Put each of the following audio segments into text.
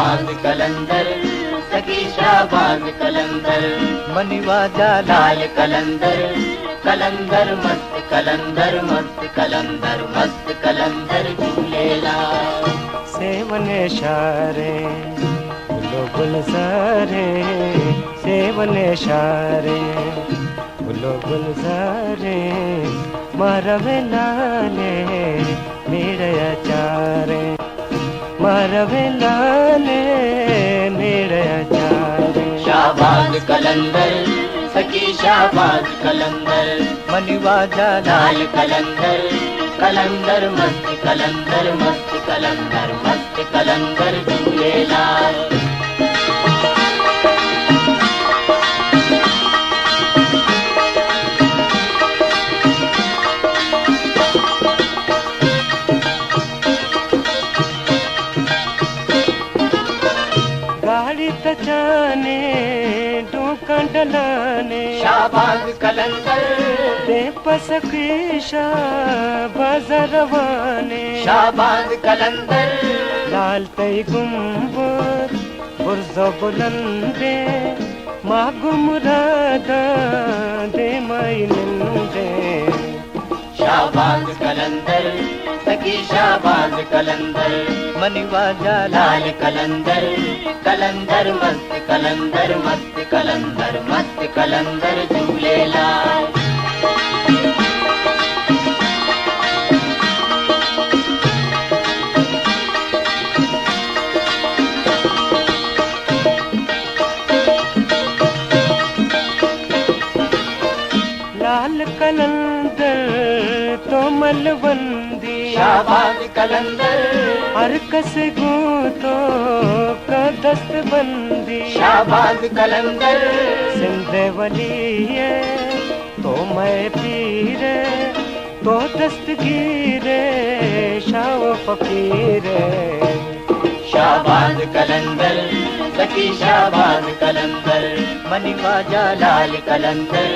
शाहबाज कलंदर, सखी शाहबाज कलंदर, मनिवाजा लाल कलंदर, कलंदर मस्त कलंदर, मस्त कलंदर, मस्त कलंदर झूलेलाल। सेवने शारे फूलो गुलजारे, सेवने शारे फूलो गुलजारे, मारवे लाले मेरया चारे, मारवे लाले मेरया चारे। शाहबाज कलंदर, सखी शाहबाज कलंदर, मनिवाजा लाल कलंदर, कलंदर मस्त कलंदर, मस्त कलंदर, मस्त कलंदर झूलेलाल। गाड़ी तजाने डोका डलाने, शाहबाज कलंदर, बेपसकीशा बाजारवाने, शाहबाज कलंदर, लाल तई गुंबद बुर्जो बुलंदे, मागु मुरादा दे माइनंदे। शाहबाज कलंदर, सखी शाहबाज कलंदर, मनिवाजा लाल कलंदर, कलंदर मस्त कलंदर, मस्त कलंदर, मस्त कलंदर झूलेलाल। लाल कलंदर तो मलबंदी, शाहबाज कलंदर, हर कस गूतो का दस्त बंदी, शाहबाज कलंदर, सिंधे वलिये तो मैं पीरे, तो दस्तगीरे शाह फकीरे। शाहबाज कलंदर, सखी शाहबाज कलंदर, मनिवाजा लाल कलंदर,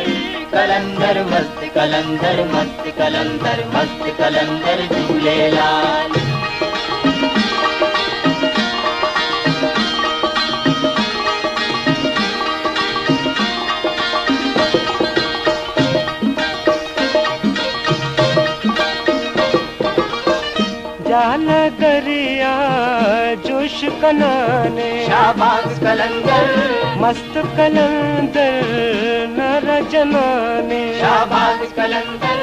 कलंदर मस्त कलंदर, मस्त कलंदर, मस्त कलंदर झूलेलाल। जाल दरिया जोश कनाने, शाहबाज कलंदर, मस्त कलंदर नर जनाने, शाहबाज कलंदर,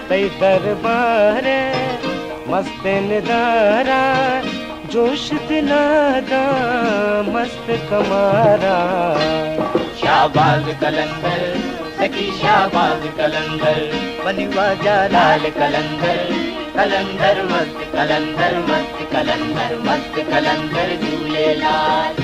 तई दरबारे मस्त निदारा, जोश दिलादा मस्त कमारा। शाहबाज कलंदर, सखी शाहबाज कलंदर, मनिवाजा लाल कलंदर, कलंदर मस्त कलंदर, मस्त कलंदर, मस्त कलंदर झूलेलाल।